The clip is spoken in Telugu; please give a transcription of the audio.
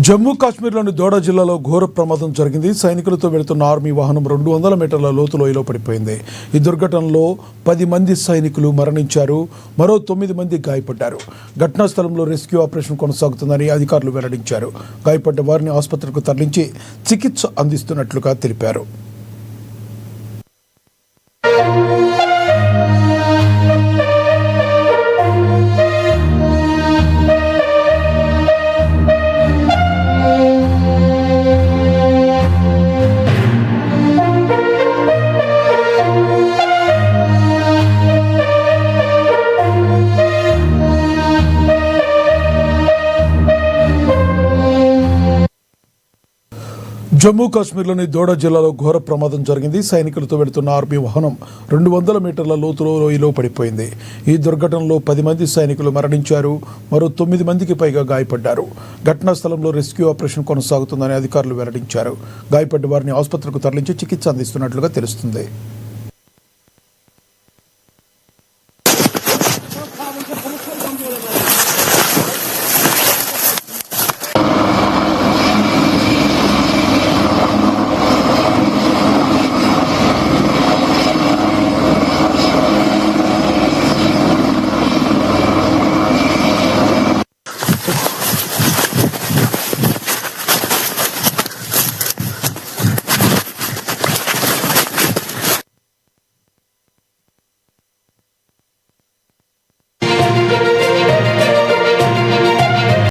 జమ్మూ కాశ్మీర్లోని దోడా జిల్లాలో ఘోర ప్రమాదం జరిగింది. సైనికులతో వెళుతున్న ఆర్మీ వాహనం 200 మీటర్ల లోతు లోయలో పడిపోయింది. ఈ దుర్ఘటనలో 10 మంది సైనికులు మరణించారు, మరో 9 మంది గాయపడ్డారు. ఘటనా స్థలంలో రెస్క్యూ ఆపరేషన్ కొనసాగుతుందని అధికారులు వెల్లడించారు. గాయపడ్డ వారిని ఆసుపత్రికి తరలించి చికిత్స అందిస్తున్నట్లుగా తెలిపారు. జమ్మూ కాశ్మీర్లోని దోడా జిల్లాలో ఘోర ప్రమాదం జరిగింది. సైనికులతో వెళుతున్న ఆర్మీ వాహనం 200 మీటర్ల లోతులో లోయలో పడిపోయింది. ఈ దుర్ఘటనలో 10 మంది సైనికులు మరణించారు, మరో 9 మందికి పైగా గాయపడ్డారు. ఘటనా స్థలంలో రెస్క్యూ ఆపరేషన్ కొనసాగుతుందని అధికారులు వెల్లడించారు. గాయపడ్డ వారిని ఆసుపత్రికి తరలించి చికిత్స అందిస్తున్నట్లుగా తెలుస్తుంది.